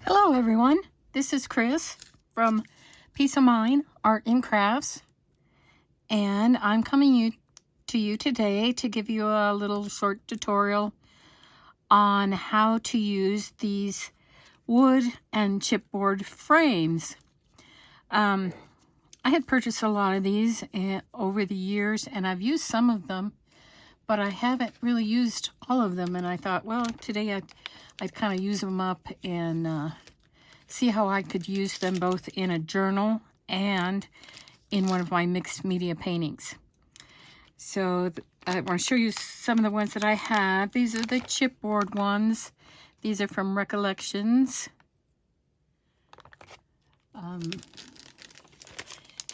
Hello everyone, this is Chris from Peace of Mind Art and Crafts, and I'm coming to you today to give you a little short tutorial on how to use these wood and chipboard frames. I had purchased a lot of these over the years, and I've used some of them, but I haven't really used all of them, and I thought, well, today I'd kind of use them up and see how I could use them both in a journal and in one of my mixed media paintings. So I want to show you some of the ones that I have. These are the chipboard ones. These are from Recollections.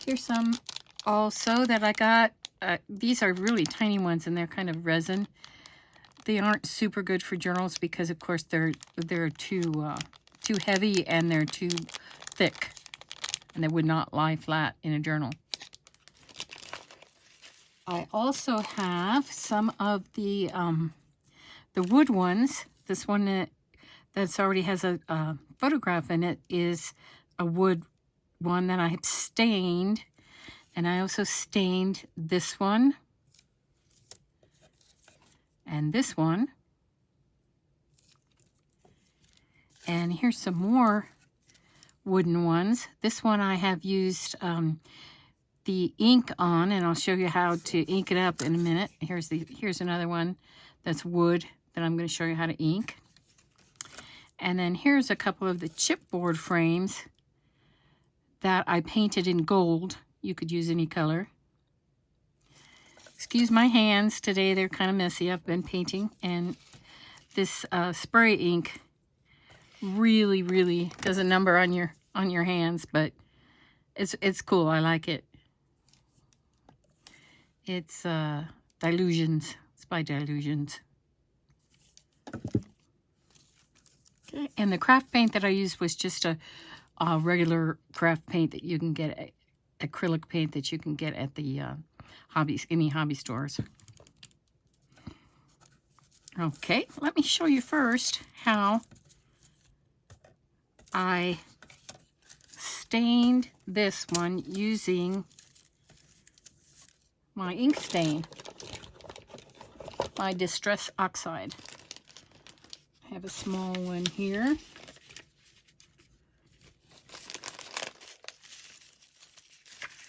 Here's some also that I got. These are really tiny ones, and they're kind of resin. They aren't super good for journals because, of course, they're too heavy and they're too thick, and they would not lie flat in a journal. I also have some of the wood ones. This one that's already has a photograph in it is a wood one that I have stained, and I also stained this one and this one. And here's some more wooden ones. This one I have used the ink on, and I'll show you how to ink it up in a minute. Here's another one that's wood that I'm going to show you how to ink. And then here's a couple of the chipboard frames that I painted in gold. You could use any color. Excuse my hands today, they're kind of messy. I've been painting, and this spray ink really does a number on your hands, but it's cool. I like it. It's Dilutions. It's by Dilutions. Okay. And the craft paint that I used was just a regular craft paint that you can get, acrylic paint that you can get at the any hobby stores. Okay, let me show you first how I stained this one using my ink stain, my Distress Oxide. I have a small one here.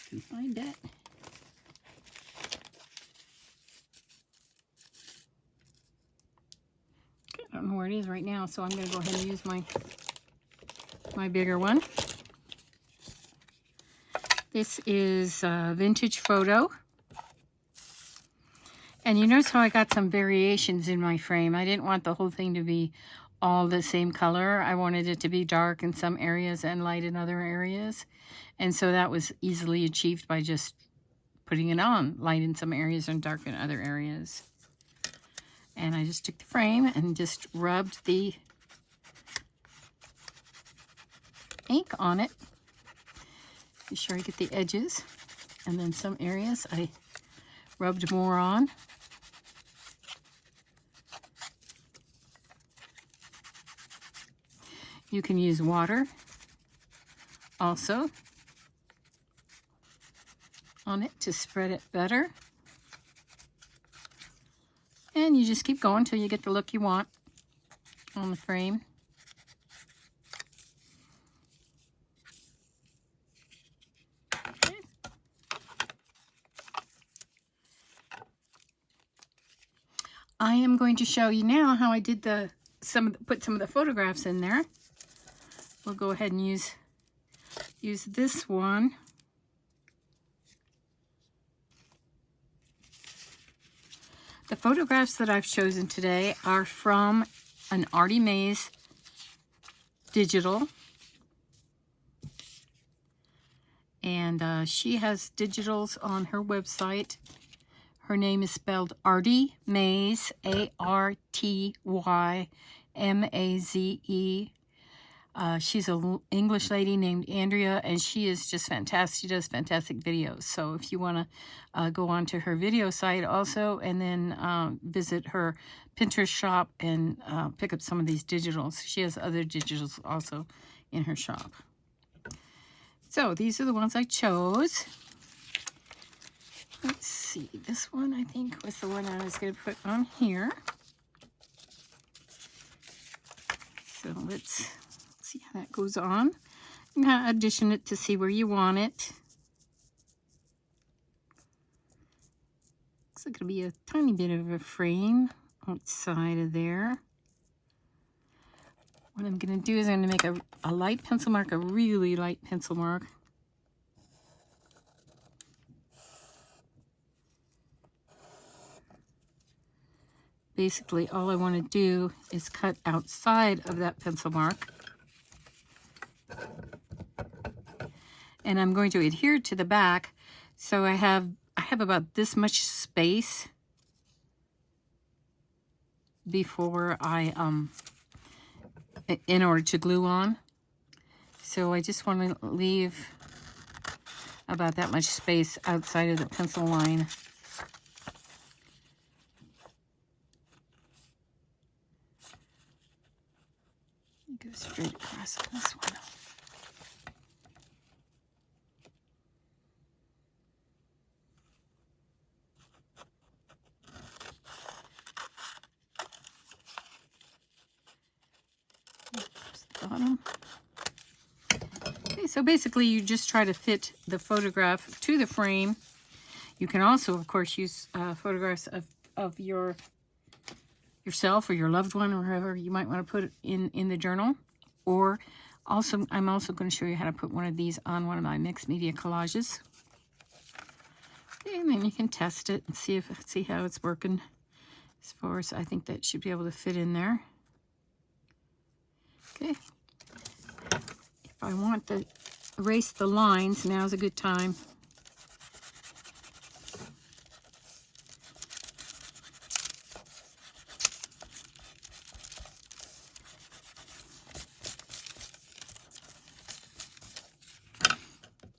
Can find it. Okay, I don't know where it is right now, so I'm going to go ahead and use my bigger one. This is Vintage Photo. And you notice how I got some variations in my frame. I didn't want the whole thing to be all the same color. I wanted it to be dark in some areas and light in other areas. And so that was easily achieved by just putting it on, light in some areas and dark in other areas. And I just took the frame and just rubbed the ink on it. Be sure I get the edges, and then some areas I rubbed more on. You can use water also on it to spread it better. And you just keep going until you get the look you want on the frame. Okay. I am going to show you now how I did put some of the photographs in there. We'll go ahead and use this one. The photographs that I've chosen today are from an Artie Mays digital. And she has digitals on her website. Her name is spelled Artie Maze, A-R-T-Y-M-A-Z-E. She's an English lady named Andrea, and she is just fantastic. She does fantastic videos. So if you want to go on to her video site also, and then visit her Pinterest shop and pick up some of these digitals. She has other digitals also in her shop. So these are the ones I chose. Let's see. This one I think was the one I was going to put on here. So let's see how that goes on. I'm going to addition it to see where you want it. Looks like it'll be a tiny bit of a frame outside of there. What I'm going to do is I'm going to make a light pencil mark, a really light pencil mark. Basically, all I want to do is cut outside of that pencil mark. And I'm going to adhere to the back, so I have about this much space before I in order to glue on. So I just want to leave about that much space outside of the pencil line. Go straight across on this one. Bottom. Okay, so basically you just try to fit the photograph to the frame. You can also, of course, use photographs of yourself or your loved one or whoever you might want to put it in the journal. Or also, I'm also going to show you how to put one of these on one of my mixed media collages. Okay, and then you can test it and see how it's working. As far as I think that should be able to fit in there. Okay. If I want to erase the lines, now's a good time.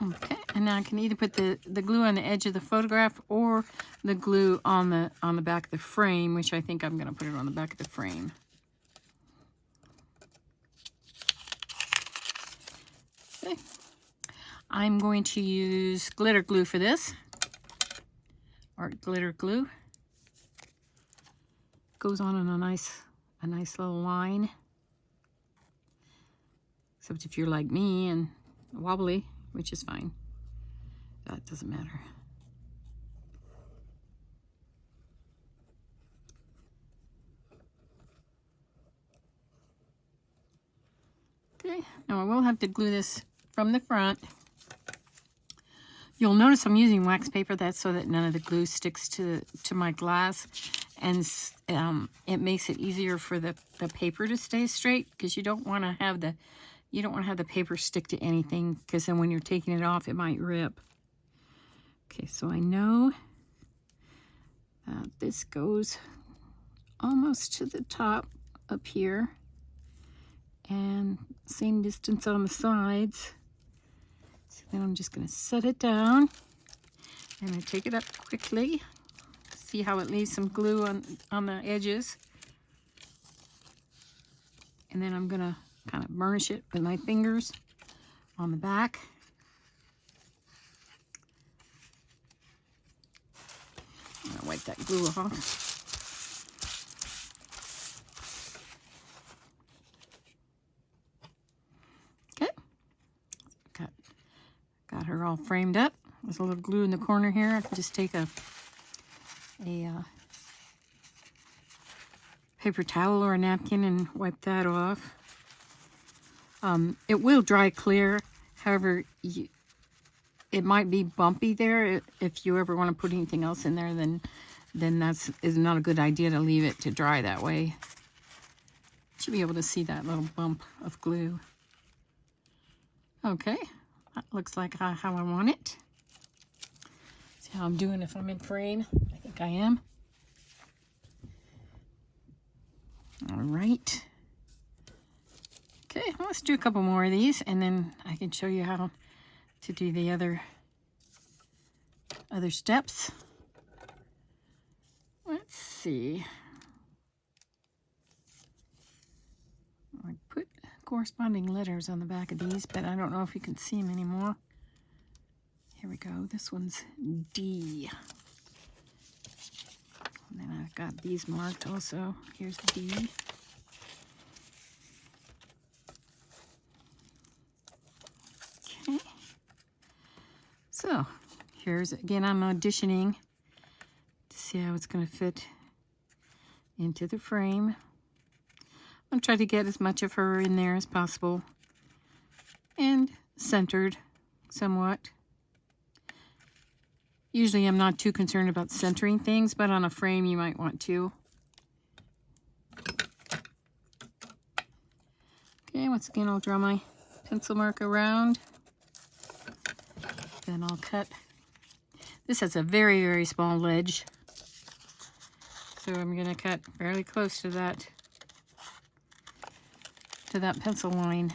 Okay, and now I can either put the glue on the edge of the photograph or the glue on the back of the frame, which I think I'm going to put it on the back of the frame. Okay. I'm going to use glitter glue for this. Art glitter glue. Goes on in a nice little line. Except if you're like me and wobbly, which is fine. That doesn't matter. Okay, now I will have to glue this from the front. You'll notice I'm using wax paper. That's so that none of the glue sticks to my glass, and it makes it easier for the paper to stay straight, because you don't want to have the paper stick to anything, because then when you're taking it off, it might rip. Okay, so I know that this goes almost to the top up here, and same distance on the sides. So then I'm just going to set it down, and I take it up quickly. See how it leaves some glue on the edges. And then I'm going to kind of burnish it with my fingers on the back. I'm going to wipe that glue off. Okay. Got her all framed up. There's a little glue in the corner here. I can just take a paper towel or a napkin and wipe that off. It will dry clear. However, it might be bumpy there. If you ever want to put anything else in there, then is not a good idea to leave it to dry that way. You should be able to see that little bump of glue. Okay, that looks like how I want it. See how I'm doing if I'm in frame? I think I am. All right. Okay. let's do a couple more of these, and then I can show you how to do the other steps. Let's see. I put corresponding letters on the back of these, but I don't know if you can see them anymore. Here we go. This one's D. And then I've got these marked also. Here's D. Okay. So here's, again, I'm auditioning to see how it's going to fit into the frame. I'm going to try to get as much of her in there as possible and centered somewhat. Usually I'm not too concerned about centering things, but on a frame you might want to. Okay, once again I'll draw my pencil mark around. Then I'll cut. This has a very, very small ledge. So I'm going to cut fairly close to that pencil line.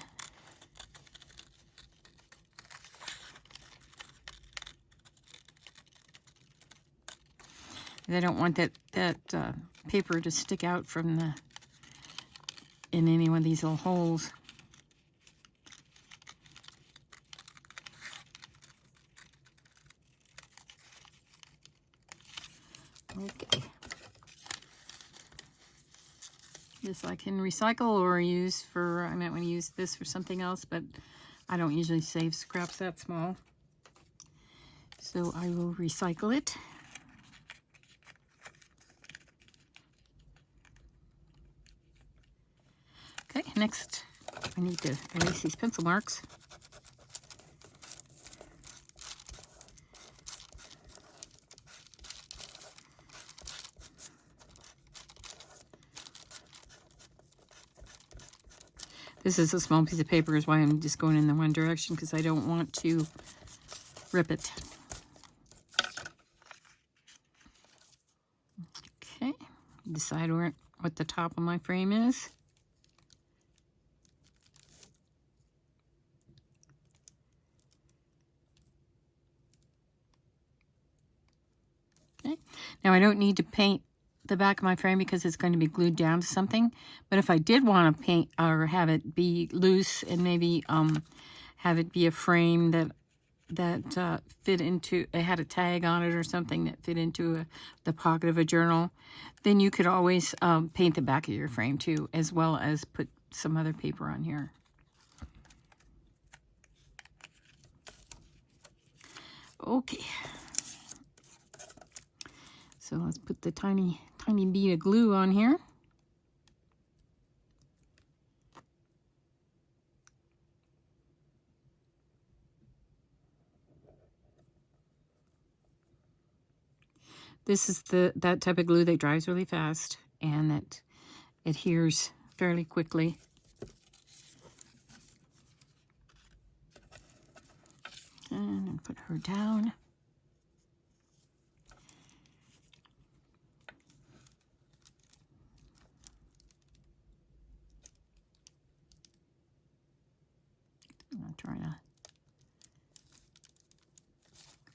I don't want that paper to stick out from in any one of these little holes. Okay. This I can recycle or use for, I might want to use this for something else, but I don't usually save scraps that small. So I will recycle it. Okay, next I need to erase these pencil marks. This is a small piece of paper, is why I'm just going in the one direction, because I don't want to rip it. Okay, decide what the top of my frame is. Okay, now I don't need to paint the back of my frame because it's going to be glued down to something, but if I did want to paint or have it be loose and maybe have it be a frame that fit into, it had a tag on it or something that fit into the pocket of a journal, then you could always paint the back of your frame too, as well as put some other paper on here. Okay, so let's put the tiny bead of glue on here. This is that type of glue that dries really fast and that adheres fairly quickly. And put her down. I'm trying to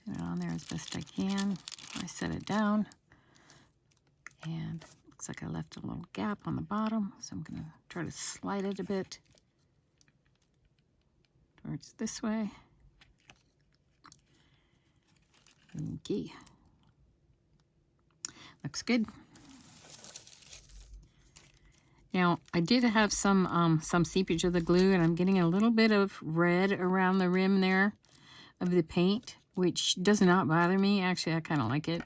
get it on there as best I can. I set it down, and looks like I left a little gap on the bottom, so I'm going to try to slide it a bit towards this way. Okay, looks good. Now, I did have some seepage of the glue, and I'm getting a little bit of red around the rim there of the paint, which does not bother me. Actually, I kind of like it.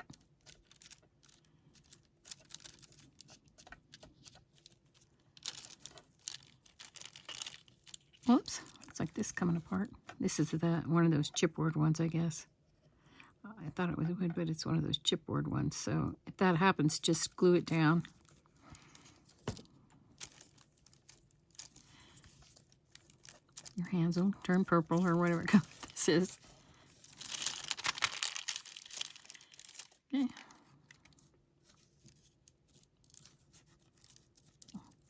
Whoops, looks like this coming apart. This is one of those chipboard ones, I guess. I thought it was wood, but it's one of those chipboard ones. So if that happens, just glue it down. Your hands will turn purple or whatever color this is. Okay.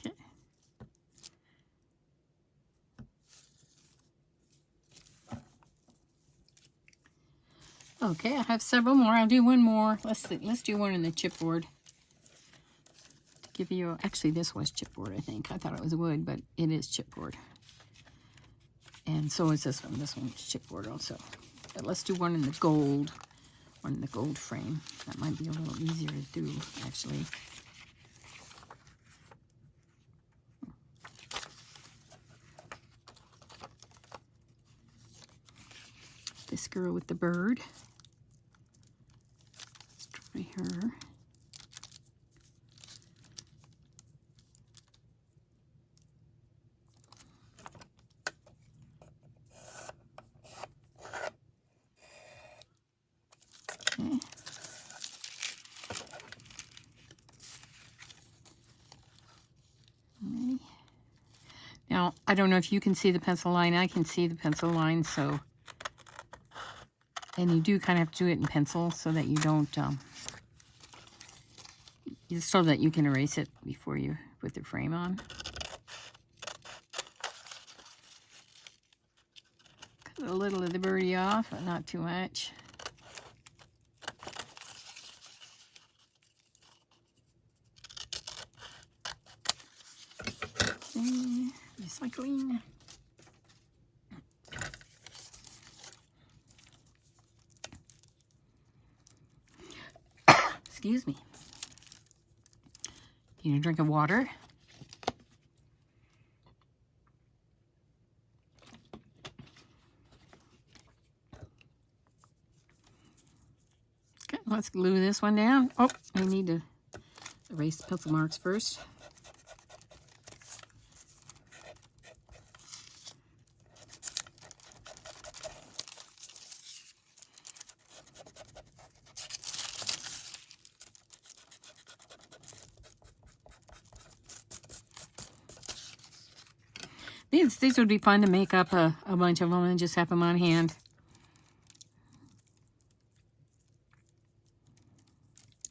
Okay. Okay, I have several more. I'll do one more. Let's do one in the chipboard. To give you, actually this was chipboard, I think. I thought it was wood, but it is chipboard. And so is this one. This one's chipboard also. But let's do one in the gold frame. That might be a little easier to do, actually. This girl with the bird. Let's try her. Okay. Alrighty. Now, I don't know if you can see the pencil line. I can see the pencil line, so... And you do kind of have to do it in pencil so that you don't, so that you can erase it before you put the frame on. Cut a little of the birdie off, but not too much. Okay, recycling. Excuse me. Need a drink of water. Okay, let's glue this one down. Oh, I need to erase the pencil marks first. These would be fun to make up a bunch of them and just have them on hand.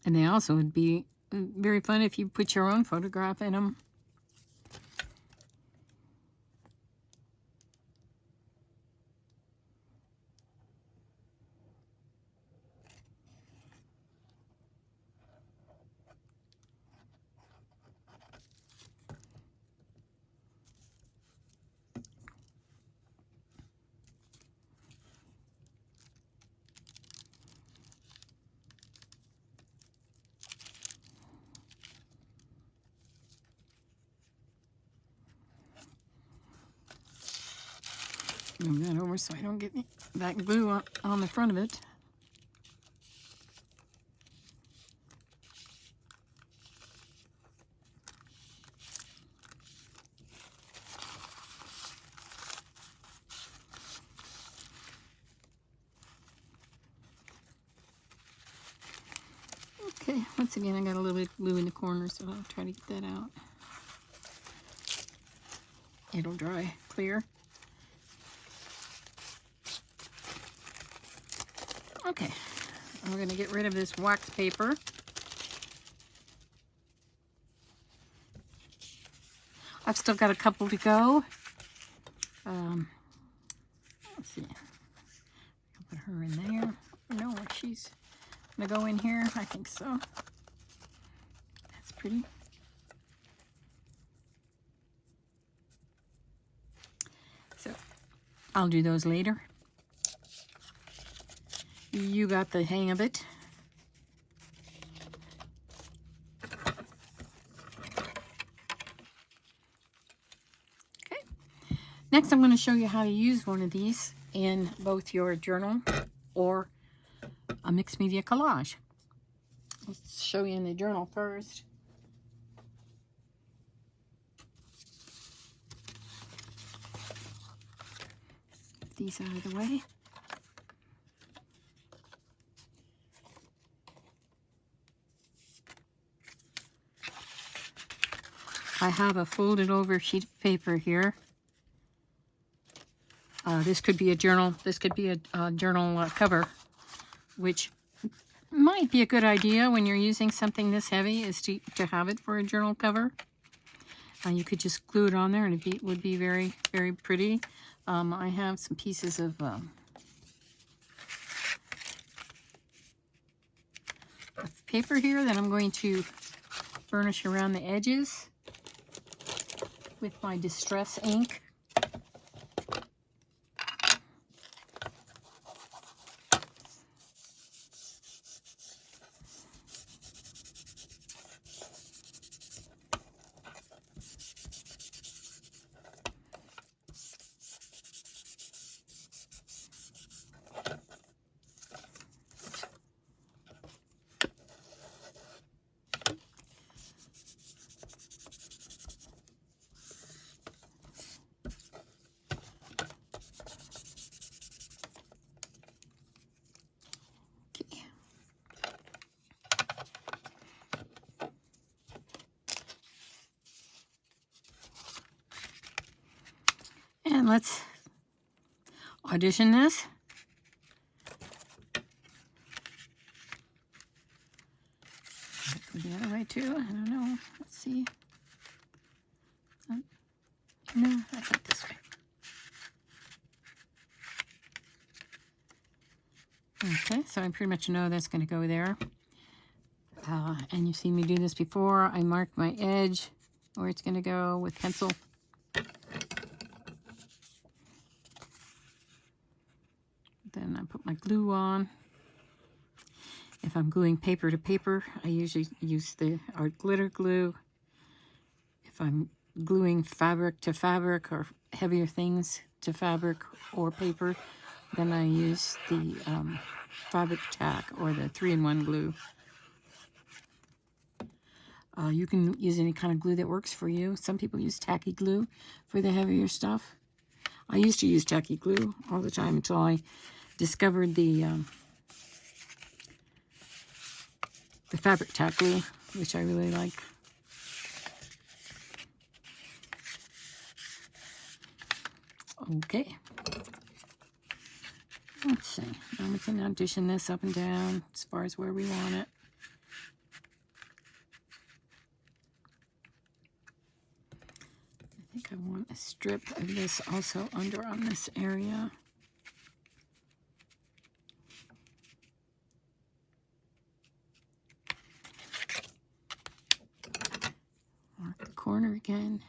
And they also would be very fun if you put your own photograph in them. Move that over so I don't get that glue on the front of it. Okay, once again I got a little bit of glue in the corner, so I'll try to get that out. It'll dry clear. Okay, we're going to get rid of this wax paper. I've still got a couple to go. Let's see. I'll put her in there. No, she's going to go in here. I think so. That's pretty. So, I'll do those later. You got the hang of it. Okay. Next, I'm going to show you how to use one of these in both your journal or a mixed media collage. Let's show you in the journal first. Get these out of the way. I have a folded over sheet of paper here. This could be a journal. This could be a journal cover, which might be a good idea when you're using something this heavy, is to have it for a journal cover. You could just glue it on there and it would be very, very pretty. I have some pieces of paper here that I'm going to burnish around the edges with my Distress ink. And let's audition this. Go the other way too. I don't know. Let's see. No, I think this way. Okay, so I pretty much know that's going to go there. And you've seen me do this before. I marked my edge where it's going to go with pencil. Then I put my glue on. If I'm gluing paper to paper, I usually use the art glitter glue. If I'm gluing fabric to fabric or heavier things to fabric or paper, then I use the fabric tack or the 3-in-1 glue. You can use any kind of glue that works for you. Some people use tacky glue for the heavier stuff. I used to use tacky glue all the time until I discovered the fabric tack glue, which I really like. Okay. Let's see. Now we can audition this up and down as far as where we want it. I think I want a strip of this also under on this area. Mark the corner again.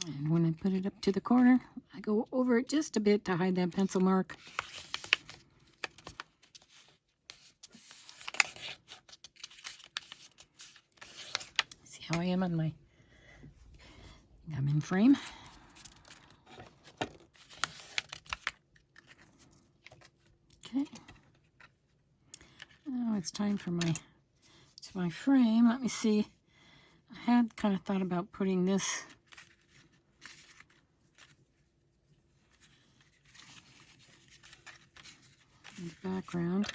And when I put it up to the corner, I go over it just a bit to hide that pencil mark. See how I am on my, I'm in frame. Okay. Now it's time for my frame. Let me see. I had kind of thought about putting this in the background.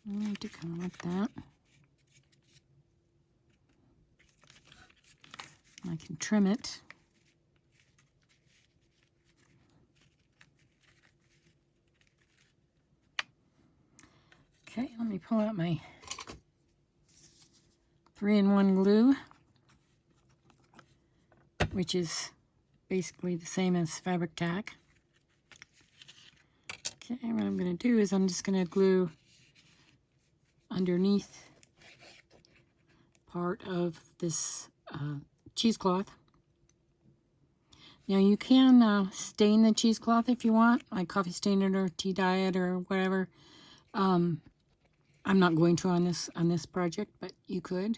I need to kind of like that. I can trim it. Okay, let me pull out my 3-in-1 glue, which is basically the same as fabric tack. Okay, what I'm going to do is I'm just going to glue underneath part of this cheesecloth. Now you can stain the cheesecloth if you want, like coffee stain it or tea dye it or whatever. I'm not going to on this project, but you could.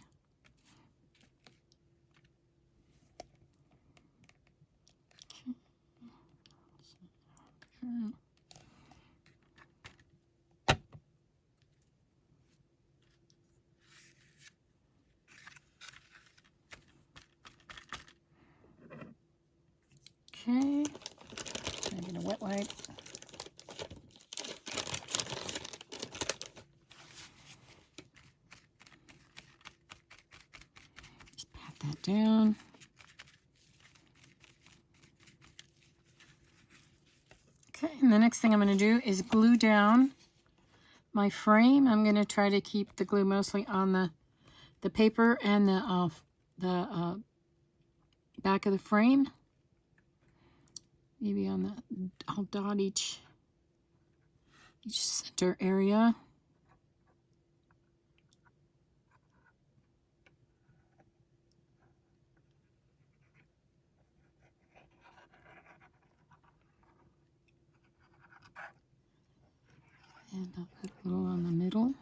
Okay, I get a wet wipe. that down. Okay, and the next thing I'm going to do is glue down my frame. I'm going to try to keep the glue mostly on the paper and the back of the frame. Maybe on the, I'll dot each center area. And I'll put a little on the middle.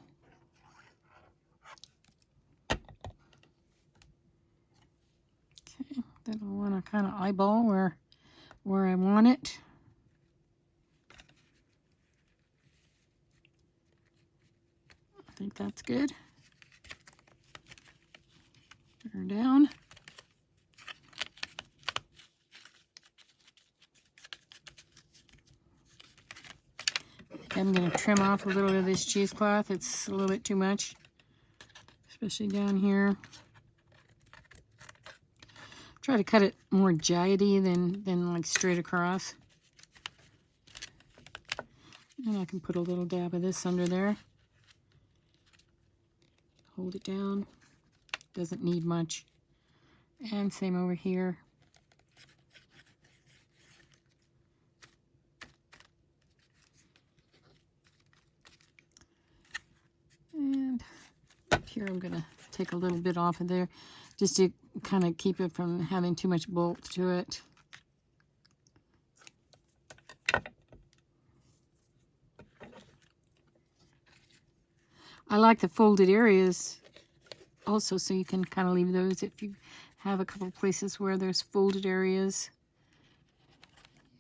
Okay, then I want to kind of eyeball where I want it. I think that's good. Put her down. I'm going to trim off a little bit of this cheesecloth. It's a little bit too much, especially down here. Try to cut it more jaggedy than like straight across. And I can put a little dab of this under there. Hold it down. Doesn't need much. And same over here. And here I'm going to take a little bit off of there just to kind of keep it from having too much bulk to it. I like the folded areas also, so you can kind of leave those if you have a couple places where there's folded areas.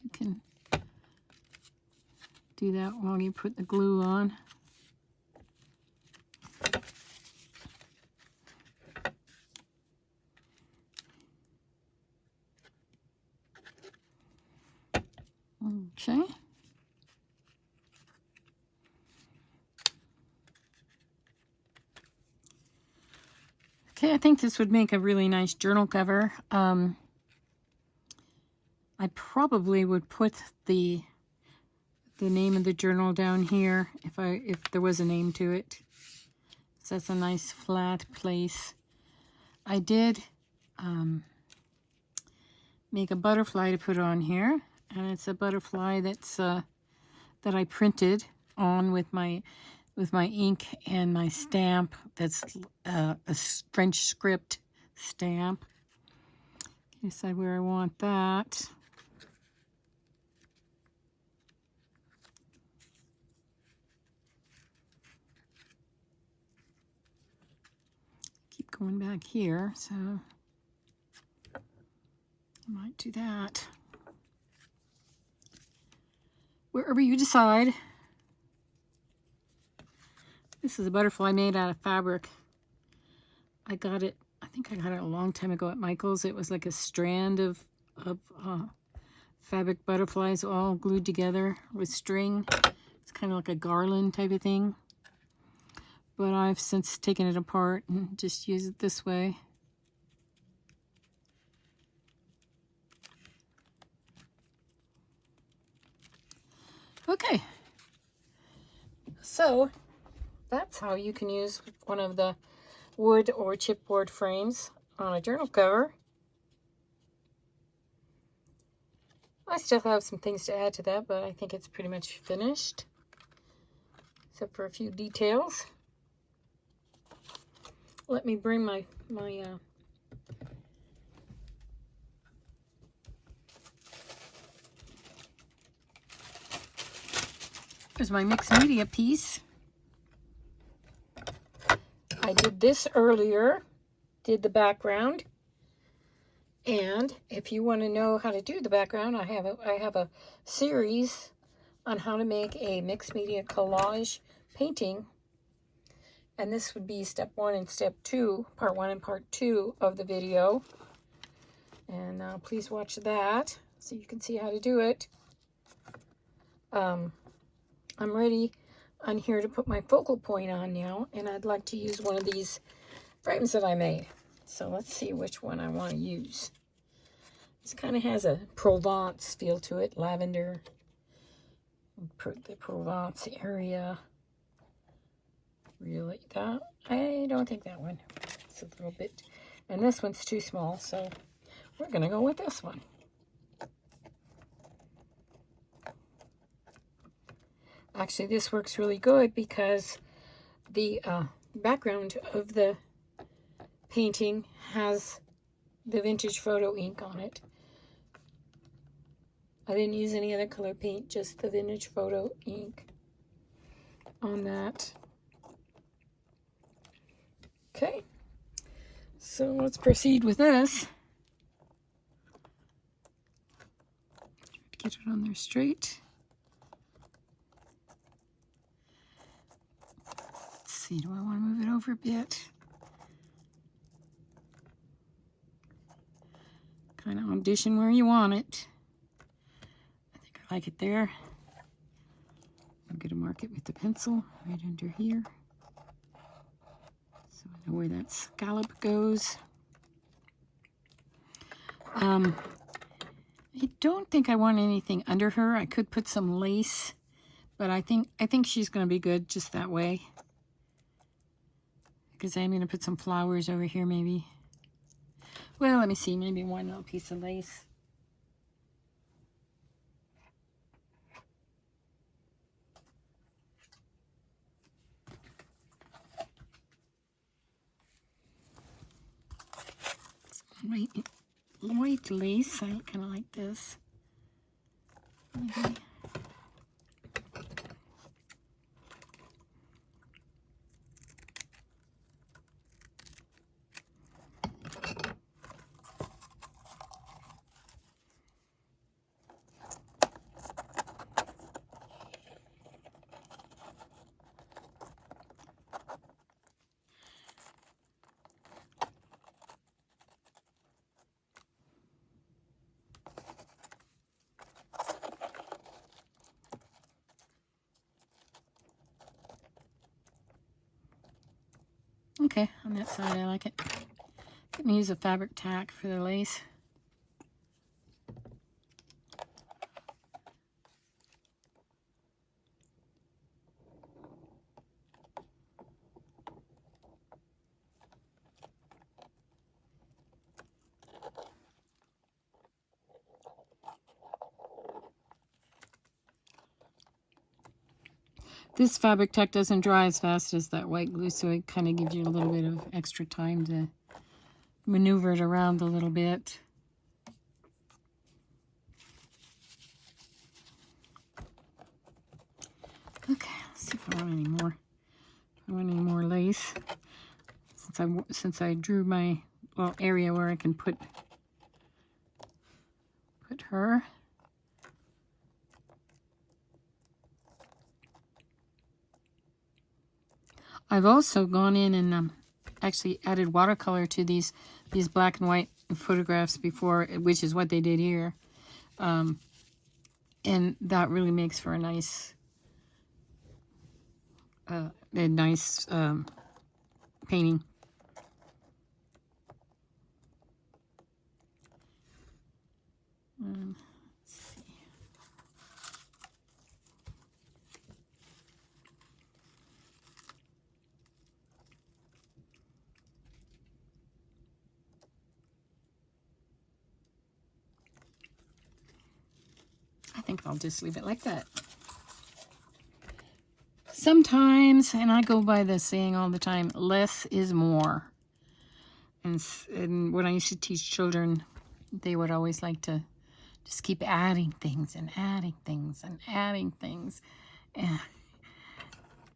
You can do that while you put the glue on. Okay. Okay, I think this would make a really nice journal cover. I probably would put the name of the journal down here if there was a name to it. So that's a nice flat place. I did make a butterfly to put on here, and it's a butterfly that's that I printed on with my ink and my stamp. That's a French script stamp. Decide where I want that. Keep going back here, so I might do that. Wherever you decide. This is a butterfly made out of fabric. I got it, I think I got it a long time ago at Michael's. It was like a strand of fabric butterflies all glued together with string. It's kind of like a garland type of thing. But I've since taken it apart and just used it this way. Okay. So that's how you can use one of the wood or chipboard frames on a journal cover. I still have some things to add to that, but I think it's pretty much finished, except for a few details. Let me bring my here's my mixed media piece. I did this earlier, did the background, and if you want to know how to do the background, I have a series on how to make a mixed media collage painting, and this would be step 1 and step 2, part 1 and part 2 of the video, and please watch that so you can see how to do it. I'm ready on here to put my focal point on now, and I'd like to use one of these frames that I made. So let's see which one I want to use. This kind of has a Provence feel to it, lavender, the Provence area. Really, that, I don't think that one. It's a little bit, and this one's too small, so we're gonna go with this one. Actually, this works really good because the background of the painting has the vintage photo ink on it. I didn't use any other color paint, just the vintage photo ink on that. Okay, so let's proceed with this. Get it on there straight. Let's see, do I want to move it over a bit? Kind of audition where you want it. I think I like it there. I'm going to mark it with the pencil right under here, so I know where that scallop goes. I don't think I want anything under her. I could put some lace, but I think she's going to be good just that way, because I'm going to put some flowers over here maybe. Well, let me see, maybe one little piece of lace. White lace, I kind of like this. Maybe. Okay, on that side I like it. I'm going to use a fabric tack for the lace. This fabric tack doesn't dry as fast as that white glue, so it kind of gives you a little bit of extra time to maneuver it around a little bit. Okay, let's see if I want any more. If I want any more lace, since I drew my little area where I can put her. I've also gone in and actually added watercolor to these black and white photographs before, which is what they did here. And that really makes for a nice painting. Let's see. I think I'll just leave it like that. Sometimes, and I go by the saying all the time, less is more. And when I used to teach children, they would always like to just keep adding things and adding things and adding things.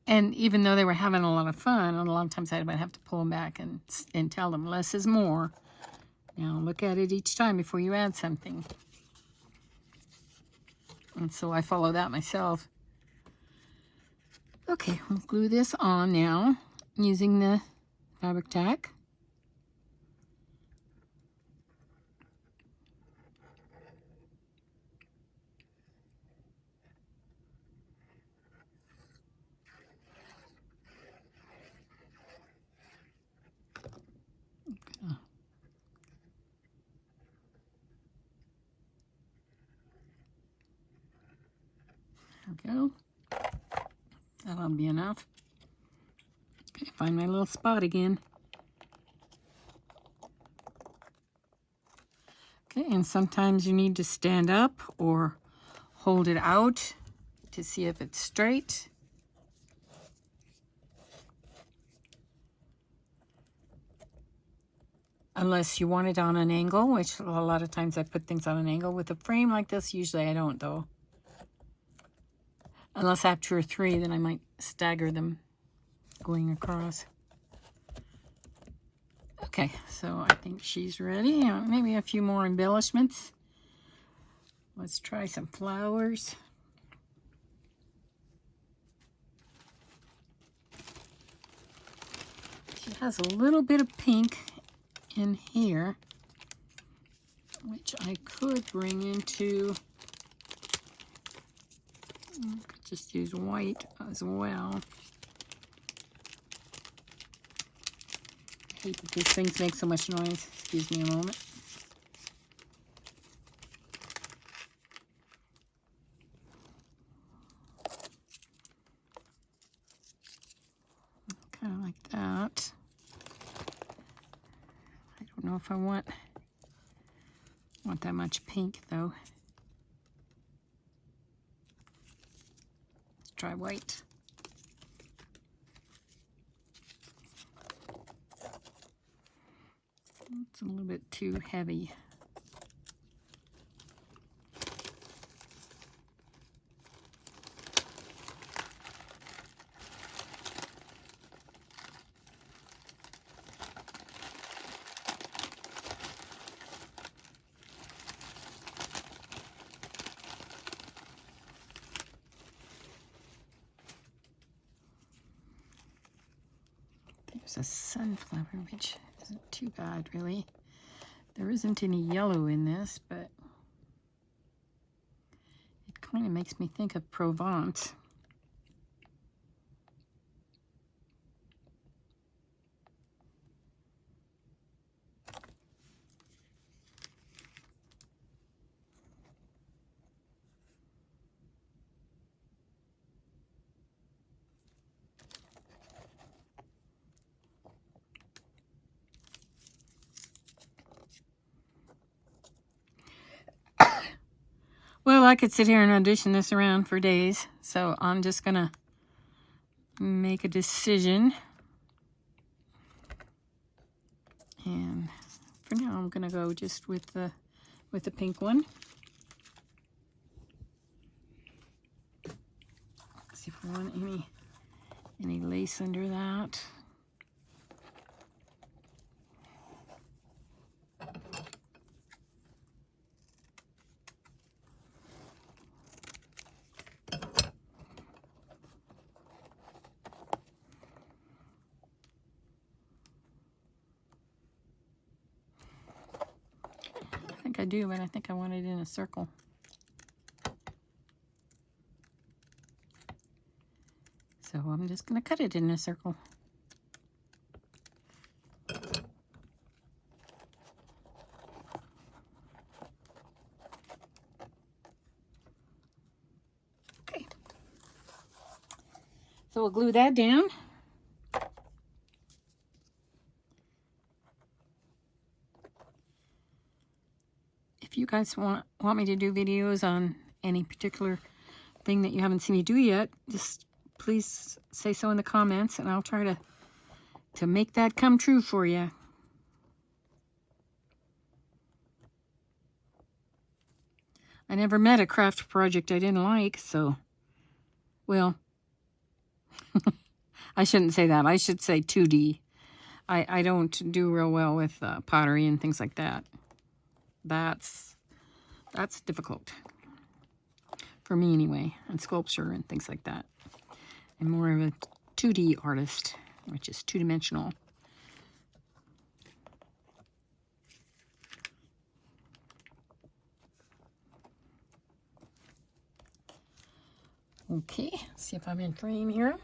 And even though they were having a lot of fun, a lot of times I would have to pull them back and tell them less is more. You know, look at it each time before you add something. And so I follow that myself. Okay, we'll glue this on now using the fabric tack. There we go. That'll be enough. Okay, find my little spot again. Okay, and sometimes you need to stand up or hold it out to see if it's straight. Unless you want it on an angle, which a lot of times I put things on an angle. With a frame like this, usually I don't though. Unless I have 2 or 3, then I might stagger them going across. Okay, so I think she's ready. Maybe a few more embellishments. Let's try some flowers. She has a little bit of pink in here, which I could bring into, could just use white as well. I hate that these things make so much noise. Excuse me a moment. Kind of like that. I don't know if I want that much pink though. Let's try white. It's a little bit too heavy. There's a sunflower, which isn't too bad, really. There isn't any yellow in this, but it kind of makes me think of Provence. Well, I could sit here and audition this around for days, so I'm just gonna make a decision. And for now, I'm gonna go just with the pink one. See if I want any lace under that. I do, but I think I want it in a circle. So I'm just going to cut it in a circle. Okay. So we'll glue that down. If you guys want me to do videos on any particular thing that you haven't seen me do yet, just please say so in the comments, and I'll try to make that come true for you. I never met a craft project I didn't like, so, well, I shouldn't say that. I should say 2D. I don't do real well with pottery and things like that. That's difficult for me anyway, and sculpture and things like that. I'm more of a 2D artist, which is two-dimensional. Okay, see if I'm in frame here.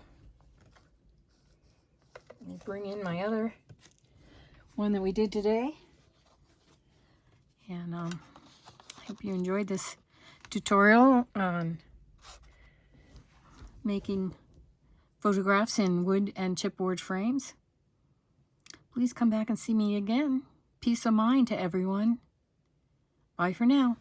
Let me bring in my other one that we did today. And I hope you enjoyed this tutorial on making photographs in wood and chipboard frames. Please come back and see me again. Peace of mind to everyone. Bye for now.